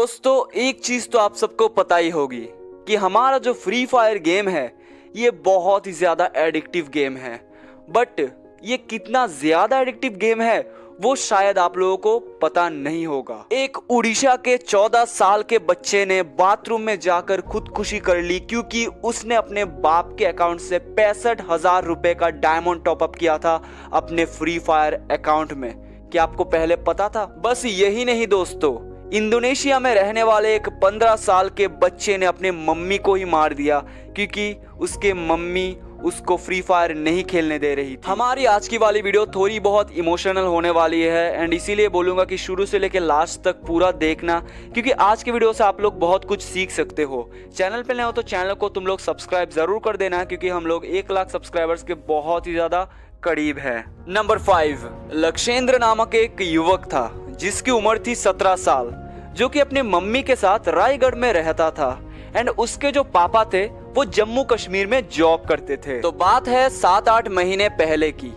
दोस्तों एक चीज तो आप सबको पता ही होगी कि हमारा जो फ्री फायर गेम है ये बहुत ही ज्यादा एडिक्टिव गेम है। बट ये कितना ज्यादा एडिक्टिव गेम है वो शायद आप लोगों को पता नहीं होगा। एक उड़ीसा के 14 साल के बच्चे ने बाथरूम में जाकर खुदकुशी कर ली क्योंकि उसने अपने बाप के अकाउंट से 65,000 रुपए का डायमंड टॉपअप किया था अपने फ्री फायर अकाउंट में। क्या आपको पहले पता था? बस यही नहीं दोस्तों, इंडोनेशिया में रहने वाले एक 15 साल के बच्चे ने अपने मम्मी को ही मार दिया क्योंकि उसके मम्मी उसको फ्री फायर नहीं खेलने दे रही थी। हमारी आज की वाली वीडियो थोड़ी बहुत इमोशनल होने वाली है एंड इसीलिए बोलूंगा कि शुरू से लेकर लास्ट तक पूरा देखना क्योंकि आज की वीडियो से आप लोग बहुत कुछ सीख सकते हो। चैनल पे नए हो तो चैनल को तुम लोग सब्सक्राइब जरूर कर देना क्योंकि हम लोग 1 लाख सब्सक्राइबर्स के बहुत ही ज्यादा करीब है। नंबर 5, लक्षेंद्र नामक एक युवक था जिसकी उम्र थी 17 साल, जो कि अपने मम्मी के साथ रायगढ़ में रहता था एंड उसके जो पापा थे वो जम्मू कश्मीर में जॉब करते थे। तो बात है 7-8 महीने पहले की,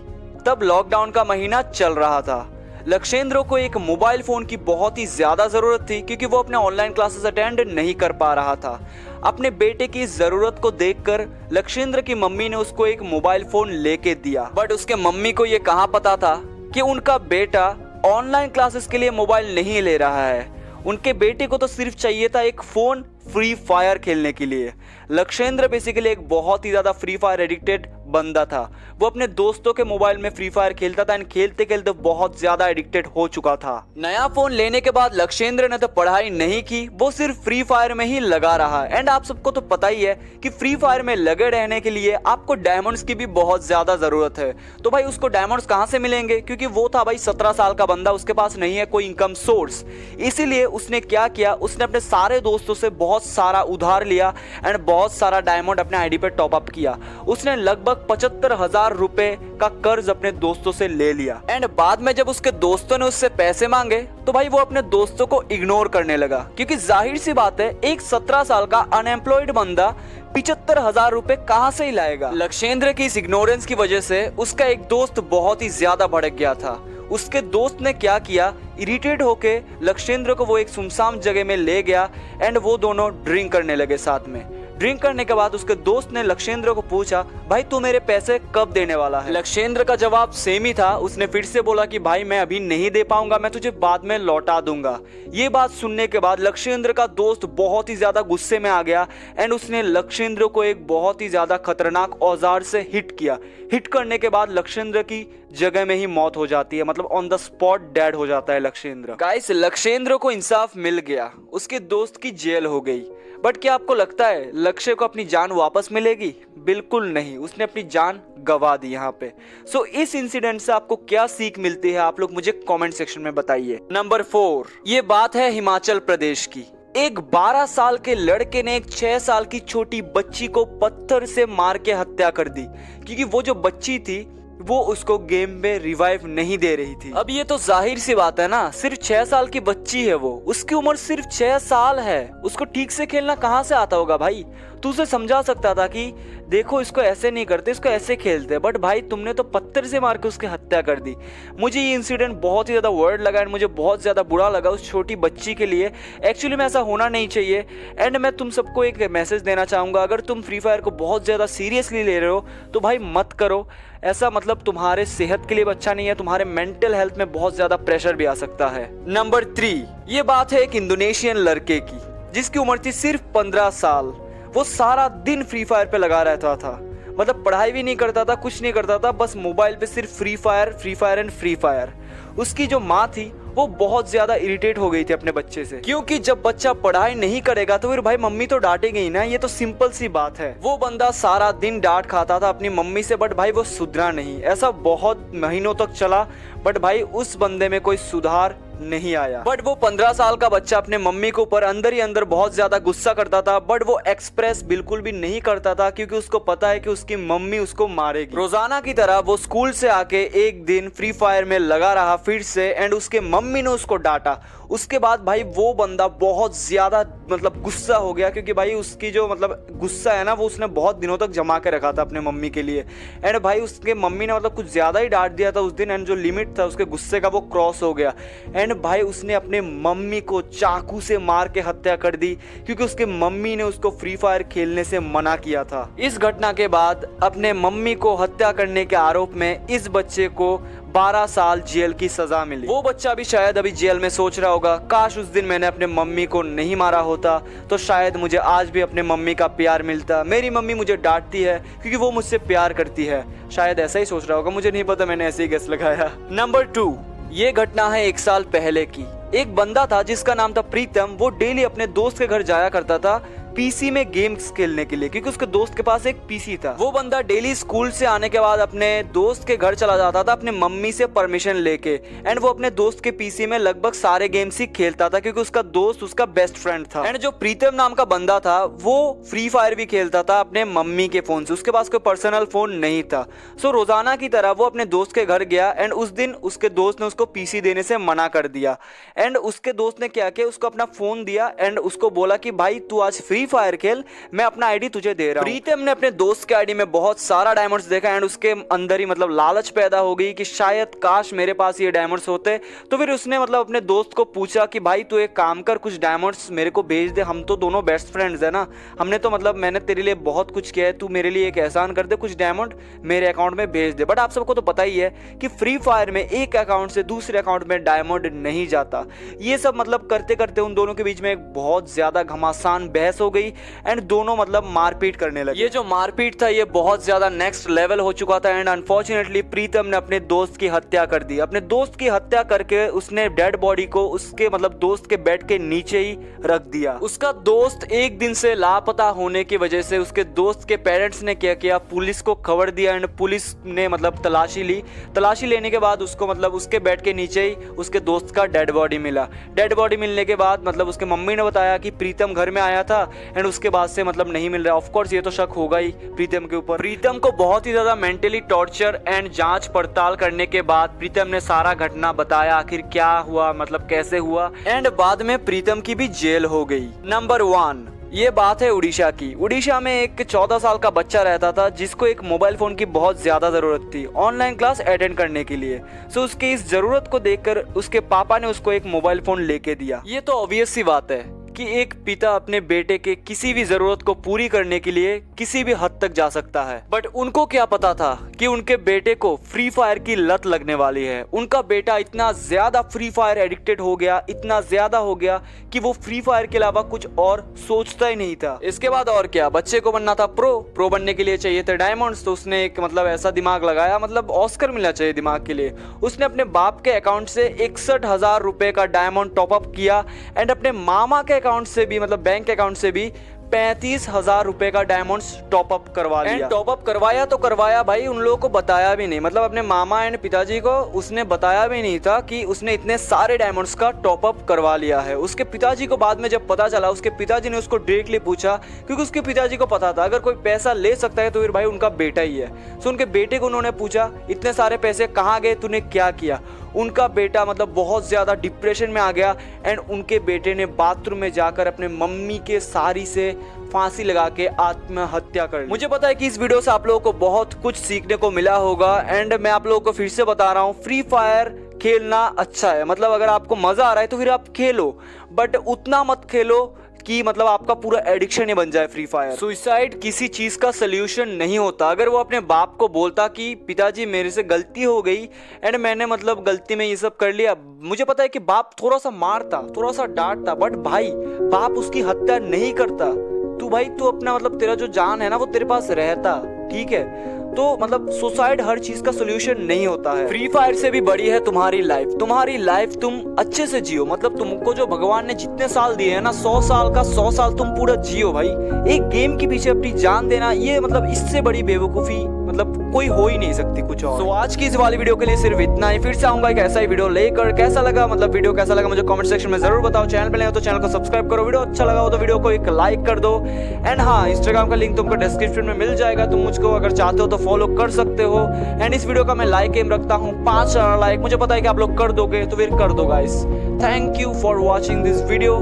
तब लॉकडाउन का महीना चल रहा था। लक्षेंद्र को एक मोबाइल फोन की बहुत ही ज्यादा जरूरत थी क्योंकि वो अपने ऑनलाइन क्लासेस अटेंड नहीं कर पा रहा था। अपने बेटे की जरूरत को देखकर लक्षेंद्र की मम्मी ने उसको एक मोबाइल फोन लेके दिया। बट उसके मम्मी को ये कहाँ पता था कि उनका बेटा ऑनलाइन क्लासेस के लिए मोबाइल नहीं ले रहा है। उनके बेटे को तो सिर्फ चाहिए था एक फोन फ्री फायर खेलने के लिए। लक्षेंद्र बेसिकली एक बहुत ही ज्यादा फ्री फायर एडिक्टेड बंदा था। वो अपने दोस्तों के मोबाइल में फ्री फायर खेलता था एंड खेलते खेलते बहुत ज्यादा एडिक्टेड हो चुका था। नया फोन लेने के बाद लक्षेंद्र ने तो पढ़ाई नहीं की, वो सिर्फ फ्री फायर में ही लगा रहा। एंड आप सबको तो पता ही है कि फ्री फायर में लगे रहने के लिए आपको डायमंड्स की भी बहुत ज्यादा जरूरत है। तो भाई उसको डायमंड्स कहाँ से मिलेंगे, क्योंकि वो था भाई 17 साल का बंदा, उसके पास नहीं है कोई इनकम सोर्स। इसीलिए उसने क्या किया, उसने अपने सारे दोस्तों से बहुत सारा उधार लिया एंड बहुत सारा डायमंड अपने आईडी पे टॉप अप किया। उसने लगभग 75,000 रुपए का कर्ज अपने दोस्तों से ले लिया एंड बाद में जब उसके दोस्तों ने उससे पैसे मांगे तो भाई वो अपने दोस्तों को इग्नोर करने लगा क्योंकि जाहिर सी बात है एक 17 साल का अनएम्प्लॉयड बंदा 75,000 रुपए कहां से ही लाएगा। लक्षेंद्र की इस इग्नोरेंस की वजह से उसका एक दोस्त बहुत ही ज्यादा भड़क गया था। उसके दोस्त ने क्या किया, इरिटेट होके लक्षेंद्र को वो एक सुनसान जगह में ले गया एंड वो दोनों ड्रिंक करने लगे साथ में। ड्रिंक करने के बाद उसके दोस्त ने लक्षेंद्र को पूछा, भाई तू मेरे पैसे कब देने वाला है? लक्षेंद्र का जवाब सेम ही था। उसने फिर से बोला कि भाई मैं अभी नहीं दे पाऊंगा, मैं तुझे बाद में लौटा दूंगा। ये बात सुनने के बाद लक्षेंद्र का दोस्त बहुत ही ज्यादा गुस्से में आ गया एंड उसने लक्षेंद्र को एक बहुत ही ज्यादा खतरनाक औजार से हिट किया। हिट करने के बाद लक्षेंद्र की जगह में ही मौत हो जाती है, मतलब ऑन द स्पॉट डेड हो जाता है लक्षेंद्र। गाइस लक्षेंद्र को इंसाफ मिल गया, उसके दोस्त की जेल हो गई। बट क्या आपको लगता है लक्ष्य को अपनी जान वापस मिलेगी? बिल्कुल नहीं, उसने अपनी जान गवा दी यहाँ पे। सो इस इंसिडेंट से आपको क्या सीख मिलती है आप लोग मुझे कमेंट सेक्शन में बताइए। नंबर 4, ये बात है हिमाचल प्रदेश की। एक 12 साल के लड़के ने एक 6 साल की छोटी बच्ची को पत्थर से मार के हत्या कर दी क्योंकि वो जो बच्ची थी वो उसको गेम में रिवाइव नहीं दे रही थी। अब ये तो जाहिर सी बात है ना, सिर्फ 6 साल की बच्ची है वो, उसकी उम्र सिर्फ 6 साल है, उसको ठीक से खेलना कहाँ से आता होगा भाई? तू उसे समझा सकता था कि देखो इसको ऐसे नहीं करते, इसको ऐसे खेलते, बट भाई तुमने तो पत्थर से मार के उसकी हत्या कर दी। मुझे ये इंसिडेंट बहुत ही ज़्यादा वर्ड लगा एंड मुझे बहुत ज़्यादा बुरा लगा उस छोटी बच्ची के लिए। एक्चुअली में ऐसा होना नहीं चाहिए एंड मैं तुम सबको एक मैसेज देना चाहूँगा, अगर तुम फ्री फायर को बहुत ज़्यादा सीरियसली ले रहे हो तो भाई मत करो ऐसा, मतलब तुम्हारे सेहत के लिए अच्छा नहीं है, तुम्हारे मेंटल हेल्थ में बहुत ज़्यादा प्रेशर भी आ सकता है। नंबर 3, ये बात है एक इंडोनेशियन लड़के की जिसकी उम्र थी सिर्फ 15 साल। वो सारा दिन फ्री फायर पे लगा रहता था, मतलब पढ़ाई भी नहीं करता था, कुछ नहीं करता था, बस मोबाइल पे सिर्फ free fire and free fire. उसकी जो माँ थी वो बहुत ज्यादा इरिटेट हो गई थी अपने बच्चे से क्योंकि जब बच्चा पढ़ाई नहीं करेगा तो फिर भाई मम्मी तो डांटेगी ना, ये तो सिंपल सी बात है। वो बंदा सारा दिन डांट खाता था अपनी मम्मी से, बट भाई वो सुधरा नहीं। ऐसा बहुत महीनों तक चला बट भाई उस बंदे में कोई सुधार नहीं आया। बट वो 15 साल का बच्चा अपने मम्मी के ऊपर अंदर ही अंदर बहुत ज्यादा गुस्सा करता था, बट वो एक्सप्रेस बिल्कुल भी नहीं करता था क्योंकि उसको पता है कि उसकी मम्मी उसको मारेगी। रोजाना की तरह वो स्कूल से आके एक दिन फ्री फायर में लगा रहा फिर से एंड उसके मम्मी ने उसको डांटा। उसके बाद भाई वो बंदा बहुत ज्यादा मतलब गुस्सा हो गया क्योंकि भाई उसकी जो मतलब गुस्सा है ना वो उसने बहुत दिनों तक जमा के रखा था अपने मम्मी के लिए एंड भाई उसके मम्मी ने मतलब कुछ ज्यादा ही डांट दिया था उस दिन एंड जो लिमिट लिमिट था, उसके गुस्से का वो क्रॉस हो गया एंड भाई उसने अपने मम्मी को चाकू से मार के हत्या कर दी क्योंकि उसके मम्मी ने उसको फ्री फायर खेलने से मना किया था। इस घटना के बाद अपने मम्मी को हत्या करने के आरोप में इस बच्चे को 12 साल जेल की सजा मिली। वो बच्चा भी शायद अभी जेल में सोच रहा होगा, काश उस दिन मैंने अपने मम्मी को नहीं मारा होता तो शायद मुझे आज भी अपने मम्मी का प्यार मिलता। मेरी मम्मी मुझे डांटती है क्योंकि वो मुझसे प्यार करती है। शायद ऐसा ही सोच रहा होगा, मुझे नहीं पता, मैंने ऐसे ही गेस लगाया। नंबर 2, ये घटना है 1 साल पहले की। एक बंदा था जिसका नाम था प्रीतम। वो डेली अपने दोस्त के घर जाया करता था पीसी में गेम्स खेलने के लिए क्योंकि उसके दोस्त के पास एक पीसी था। वो बंदा डेली स्कूल से आने के बाद अपने दोस्त के घर चला जाता था अपने मम्मी से परमिशन लेके एंड वो अपने दोस्त के पीसी में लगभग सारे गेम्स ही खेलता था क्योंकि उसका दोस्त उसका बेस्ट फ्रेंड था। एंड जो प्रीतम नाम का बंदा था वो फ्री फायर भी खेलता था अपने मम्मी के फोन से, उसके पास कोई पर्सनल फोन नहीं था। सो रोजाना की तरह वो अपने दोस्त के घर गया एंड उस दिन उसके दोस्त ने उसको पीसी देने से मना कर दिया एंड उसके दोस्त ने क्या किया, उसको अपना फोन दिया एंड उसको बोला कि भाई तू आज फ्री फायर खेल, मैं अपना आईडी तुझे दे रहा हूं। प्रीतम ने अपने दोस्त के आईडी में बहुत सारा डायमंड्स देखा एंड उसके अंदर ही मतलब लालच पैदा हो गई कि शायद काश मेरे पास ये डायमंड्स होते। तो फिर उसने मतलब अपने दोस्त को पूछा कि भाई तू एक काम कर, कुछ डायमंड्स मेरे को भेज दे, हम तो दोनों बेस्ट फ्रेंड्स है ना, हमने तो मतलब मैंने तेरे लिए बहुत कुछ किया है, तू मेरे लिए एक एहसान कर दे, कुछ डायमंड मेरे अकाउंट में भेज दे। बट आप सबको तो पता ही है कि फ्री फायर में एक अकाउंट से दूसरे अकाउंट में डायमंड नहीं जाता। ये सब मतलब करते करते उन दोनों के बीच में एक बहुत ज्यादा घमासान बहस हो गई एंड दोनों मतलब मारपीट करने लगे। ये जो मारपीट था ये बहुत ज्यादा नेक्स्ट लेवल हो चुका था एंड अनफॉर्चुनेटली प्रीतम ने अपने दोस्त की हत्या कर दी। अपने दोस्त की हत्या करके उसने डेड बॉडी को उसके मतलब दोस्त के बेड के नीचे ही रख दिया। उसका दोस्त एक दिन से लापता होने की वजह से उसके दोस्त के पेरेंट्स ने क्या किया, पुलिस को खबर दिया एंड पुलिस ने मतलब तलाशी ली। तलाशी लेने के बाद उसको मतलब उसके बेड के नीचे ही उसके दोस्त का डेड बॉडी मिला। डेड बॉडी मिलने के बाद मतलब उसके मम्मी ने बताया कि प्रीतम घर में आया था एंड उसके बाद से मतलब नहीं मिल रहा। ऑफ कोर्स ये तो शक होगा ही प्रीतम के ऊपर। प्रीतम को बहुत ही ज्यादा मेंटली टॉर्चर एंड जांच पड़ताल करने के बाद प्रीतम ने सारा घटना बताया, आखिर क्या हुआ, मतलब कैसे हुआ एंड बाद में प्रीतम की भी जेल हो गई। नंबर 1, ये बात है उड़ीसा की। उड़ीसा में एक 14 साल का बच्चा रहता था जिसको एक मोबाइल फोन की बहुत ज्यादा जरूरत थी ऑनलाइन क्लास अटेंड करने के लिए। सो उसके इस जरूरत को देखकर उसके पापा ने उसको एक मोबाइल फोन लेके दिया। ये तो ऑब्वियस सी बात है कि एक पिता अपने बेटे के किसी भी जरूरत को पूरी करने के लिए किसी भी हद तक जा सकता है। बट उनको क्या पता था कि उनके बेटे को फ्री फायर की लत लगने वाली है। उनका बेटा इतना ज्यादा फ्री फायर एडिक्टेड हो गया, इतना ज्यादा हो गया कि वो फ्री फायर के अलावा कुछ और सोचता ही नहीं था। इसके बाद और क्या, बच्चे को बनना था प्रो बनने के लिए चाहिए थे डायमंड्स। तो उसने एक मतलब ऐसा दिमाग लगाया, मतलब ऑस्कर मिलना चाहिए दिमाग के लिए। उसने अपने बाप के अकाउंट से 61,000 रुपए का डायमंड टॉपअप किया एंड अपने मामा के अकाउंट से भी मतलब बैंक अकाउंट से भी 35,000 रुपए का डायमंड्स टॉपअप करवा लिया। टॉपअप करवाया तो करवाया भाई, उन लोगों को बताया भी नहीं, मतलब अपने मामा एंड पिताजी को उसने बताया भी नहीं था कि उसने इतने सारे डायमंड्स का टॉपअप करवा लिया है। उसके पिताजी को बाद में जब पता चला, उसके पिताजी ने उसको डायरेक्टली पूछा क्योंकि उसके पिताजी को पता था अगर कोई पैसा ले सकता है तो फिर भाई उनका बेटा ही है। सो उनके बेटे को उन्होंने पूछा इतने सारे पैसे कहाँ गए, तूने क्या किया। उनका बेटा मतलब बहुत ज्यादा डिप्रेशन में आ गया एंड उनके बेटे ने बाथरूम में जाकर अपने मम्मी के साड़ी से फांसी लगा के आत्महत्या कर ली। मुझे पता है कि इस वीडियो से आप लोगों को बहुत कुछ सीखने को मिला होगा एंड मैं आप लोगों को फिर से बता रहा हूँ, फ्री फायर खेलना अच्छा है, मतलब अगर आपको मजा आ रहा है तो फिर आप खेलो, बट उतना मत खेलो कि मतलब आपका पूरा एडिक्शन ही बन जाए फ्री फायर। सुसाइड किसी चीज का सोल्यूशन नहीं होता। अगर वो अपने बाप को बोलता कि पिताजी मेरे से गलती हो गई एंड मैंने मतलब गलती में ये सब कर लिया, मुझे पता है कि बाप थोड़ा सा मारता, थोड़ा सा डांटता, बट भाई बाप उसकी हत्या नहीं करता। तू अपना मतलब तेरा जो जान है ना वो तेरे पास रहता, ठीक है। तो मतलब सुसाइड हर चीज का सोल्यूशन नहीं होता है। फ्री फायर से भी बड़ी है तुम्हारी लाइफ तुम अच्छे से जियो। मतलब तुमको जो भगवान ने जितने साल दिए हैं ना, 100 साल का 100 साल तुम पूरा जियो भाई। एक गेम के पीछे अपनी जान देना, ये मतलब इससे बड़ी बेवकूफी मतलब कोई हो ही नहीं सकती कुछ और। तो आज की इस वाली वीडियो के लिए सिर्फ इतना ही। फिर से आऊंगा एक ऐसा ही वीडियो लेकर। कैसा लगा मतलब वीडियो कैसा लगा मुझे कमेंट सेक्शन में जरूर बताओ। चैनल पे नए हो तो चैनल को सब्सक्राइब करो, वीडियो अच्छा लगा हो तो वीडियो को एक लाइक कर दो एंड हाँ, इंस्टाग्राम का लिंक तुमको डिस्क्रिप्शन में मिल जाएगा, तुम मुझको अगर चाहते हो तो फॉलो कर सकते हो। एंड इस वीडियो का मैं लाइक एम रखता हूँ 5 लाइक, मुझे पता है कि आप लोग कर दोगे तो फिर कर दो guys. Thank you for watching this video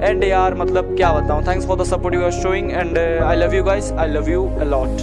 and यार मतलब क्या बताऊँ, thanks for the support you are showing and I love you guys, I love you a lot.